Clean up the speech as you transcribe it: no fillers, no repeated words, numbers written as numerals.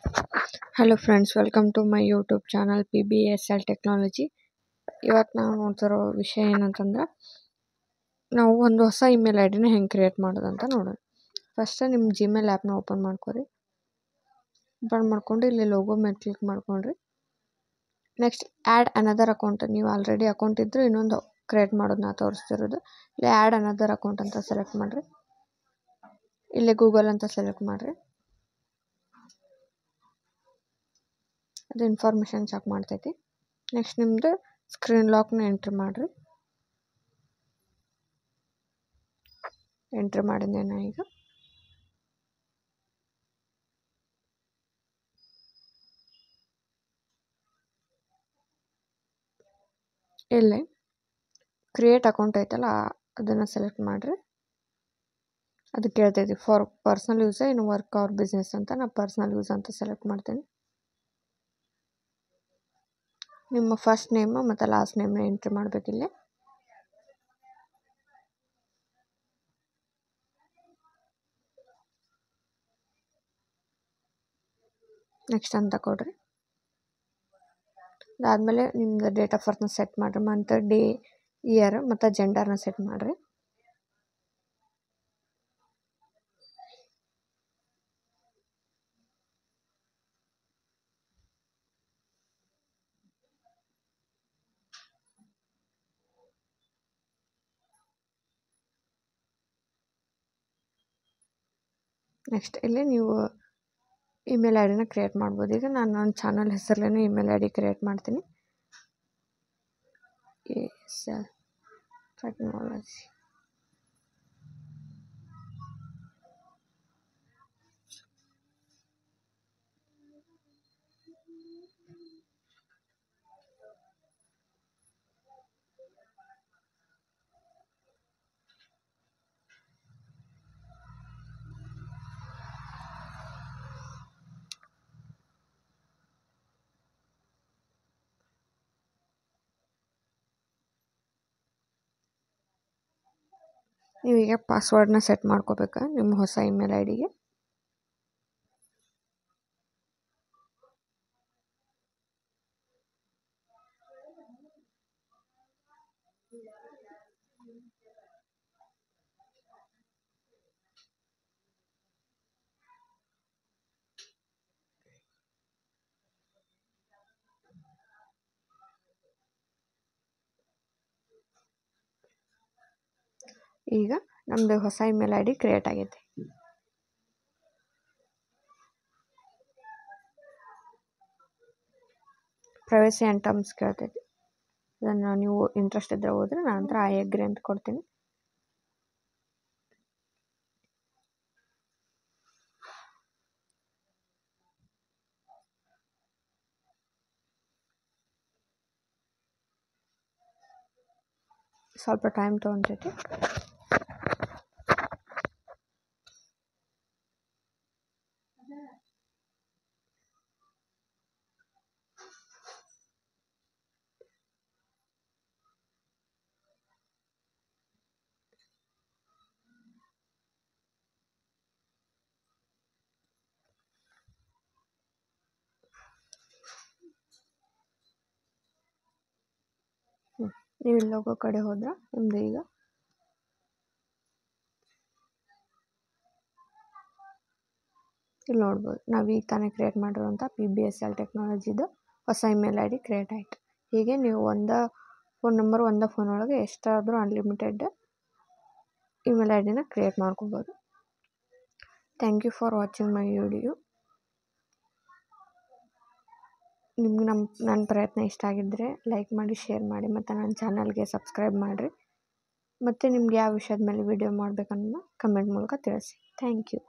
Hello friends, welcome to my YouTube channel PBSL technology. ಇವತ್ತು ನಾವು ನೋಡ್ತಿರೋ ವಿಷಯ ಏನಂತಂದ್ರೆ, ನಾವು ಒಂದು ಹೊಸ ಇಮೇಲ್ ಐ ಡಿನ ಹೆಂಗೆ ಕ್ರಿಯೇಟ್ ಮಾಡೋದಂತ ನೋಡೋಣ. ಫಸ್ಟ್ ನಿಮ್ಮ ಜಿಮೇಲ್ ಆ್ಯಪ್ನ ಓಪನ್ ಮಾಡ್ಕೊರಿ. ಓಪನ್ ಮಾಡ್ಕೊಂಡು ಇಲ್ಲಿ ಲೋಗೋ ಮೇಲೆ ಕ್ಲಿಕ್ ಮಾಡ್ಕೊಂಡ್ರಿ. Next add another account. ನೀವು ಆಲ್ರೆಡಿ ಅಕೌಂಟ್ ಇದ್ದರೆ ಇನ್ನೊಂದು ಕ್ರಿಯೇಟ್ ಮಾಡೋದನ್ನ ತೋರಿಸ್ತಿರೋದು. ಇಲ್ಲಿ ಆ್ಯಡ್ ಅನದರ್ ಅಕೌಂಟ್ ಅಂತ ಸೆಲೆಕ್ಟ್ ಮಾಡಿರಿ. ಇಲ್ಲಿ ಗೂಗಲ್ ಅಂತ ಸೆಲೆಕ್ಟ್ ಮಾಡಿರಿ. ಅದು ಇನ್ಫಾರ್ಮೇಷನ್ ಚೆಕ್ ಮಾಡ್ತೈತಿ. ನೆಕ್ಸ್ಟ್ ನಿಮ್ಮದು ಸ್ಕ್ರೀನ್ ಲಾಕ್ನ ಎಂಟ್ರಿ ಮಾಡಿರಿ. ಎಂಟ್ರಿ ಮಾಡಿದ್ದೇನೆ ಈಗ. ಇಲ್ಲಿ ಕ್ರಿಯೇಟ್ ಅಕೌಂಟ್ ಐತಲ್ಲ, ಅದನ್ನು ಸೆಲೆಕ್ಟ್ ಮಾಡಿರಿ. ಅದು ಕೇಳ್ತೈತಿ for personal use in work or business ಅಂತ. ನಾನು ಪರ್ಸ್ನಲ್ ಯೂಸ್ ಅಂತ ಸೆಲೆಕ್ಟ್ ಮಾಡ್ತೀನಿ. ನಿಮ್ಮ ಫಸ್ಟ್ ನೇಮ್ ಮತ್ತು ಲಾಸ್ಟ್ ನೇಮ್ನ ಎಂಟ್ರಿ ಮಾಡಬೇಕಿಲ್ಲಿ. ನೆಕ್ಸ್ಟ್ ಅಂತ ಕೊಡ್ರಿ. ಅದಾದಮೇಲೆ ನಿಮ್ಮದು ಡೇಟ್ ಆಫ್ ಬರ್ತ್ನ ಸೆಟ್ ಮಾಡಿರಿ. ಮಂತ್, ಡೇ, ಇಯರ್ ಮತ್ತು ಜೆಂಡರ್ನ ಸೆಟ್ ಮಾಡಿರಿ. ನೆಕ್ಸ್ಟ್ ಇಲ್ಲಿ ನೀವು ಇಮೇಲ್ ಐ ಡಿನ ಕ್ರಿಯೇಟ್ ಮಾಡ್ಬೋದು. ಈಗ ನಾನು ನನ್ನ ಚಾನಲ್ ಹೆಸರಲ್ಲೇ ಇಮೇಲ್ ಐ ಡಿ ಕ್ರಿಯೇಟ್ ಮಾಡ್ತೀನಿ. PBSL technology. ನೀವೀಗ ಪಾಸ್ವರ್ಡ್ನ ಸೆಟ್ ಮಾಡ್ಕೋಬೇಕು ನಿಮ್ಮ ಹೊಸ ಇಮೇಲ್ ಐ ಡಿಗೆ. ಈಗ ನಮ್ಮದು ಹೊಸ ಇಮೇಲ್ ಐ ಡಿ ಕ್ರಿಯೇಟ್ ಆಗೈತೆ. ಪ್ರೈವಸಿ ಆ್ಯಂಡ್ ಟರ್ಮ್ಸ್ ಕೇಳ್ತೈತಿ. ಅದನ್ನು ನೀವು ಇಂಟ್ರೆಸ್ಟ್ ಇದ್ದರೆ ಹೋದರೆ ನಾನು ನಂತರ ಐ ಅಗ್ರಿ ಅಂತ ಕೊಡ್ತೀನಿ. ಸ್ವಲ್ಪ ಟೈಮ್ ತೊಗೊತೈತಿ. ನೀವು ಇಲ್ಲಿ ಲೋಗೋ ಕಡೆ ಹೋದ್ರೆ ನಿಮ್ಮದು ಈಗ ಇಲ್ಲಿ ನೋಡ್ಬೋದು. ನಾವು ಈಗ ತಾನೇ ಕ್ರಿಯೇಟ್ ಮಾಡಿರುವಂಥ PBSL ಟೆಕ್ನಾಲಜಿದು ಹೊಸ ಇಮೇಲ್ ಐ ಡಿ ಕ್ರಿಯೇಟ್ ಆಯಿತು. ಹೀಗೆ ನೀವು ಒಂದು ಫೋನ್ ನಂಬರ್, ಒಂದು ಫೋನ್ ಒಳಗೆ ಎಷ್ಟಾದರೂ ಅನ್ಲಿಮಿಟೆಡ್ ಇಮೇಲ್ ಐ ಡಿನ ಕ್ರಿಯೇಟ್ ಮಾಡ್ಕೋಬೋದು. Thank you for watching my video. ನಿಮ್ಗೆ ನನ್ನ ಪ್ರಯತ್ನ ಇಷ್ಟ ಆಗಿದ್ದರೆ ಲೈಕ್ ಮಾಡಿ, ಶೇರ್ ಮಾಡಿ ಮತ್ತು ನನ್ನ ಚಾನಲ್ಗೆ ಸಬ್ಸ್ಕ್ರೈಬ್ ಮಾಡಿರಿ. ಮತ್ತು ನಿಮ್ಗೆ ಯಾವ ವಿಷಯದ ಮೇಲೆ ವಿಡಿಯೋ ಮಾಡಬೇಕನ್ನೋದನ್ನ ಕಮೆಂಟ್ ಮೂಲಕ ತಿಳಿಸಿ. Thank you.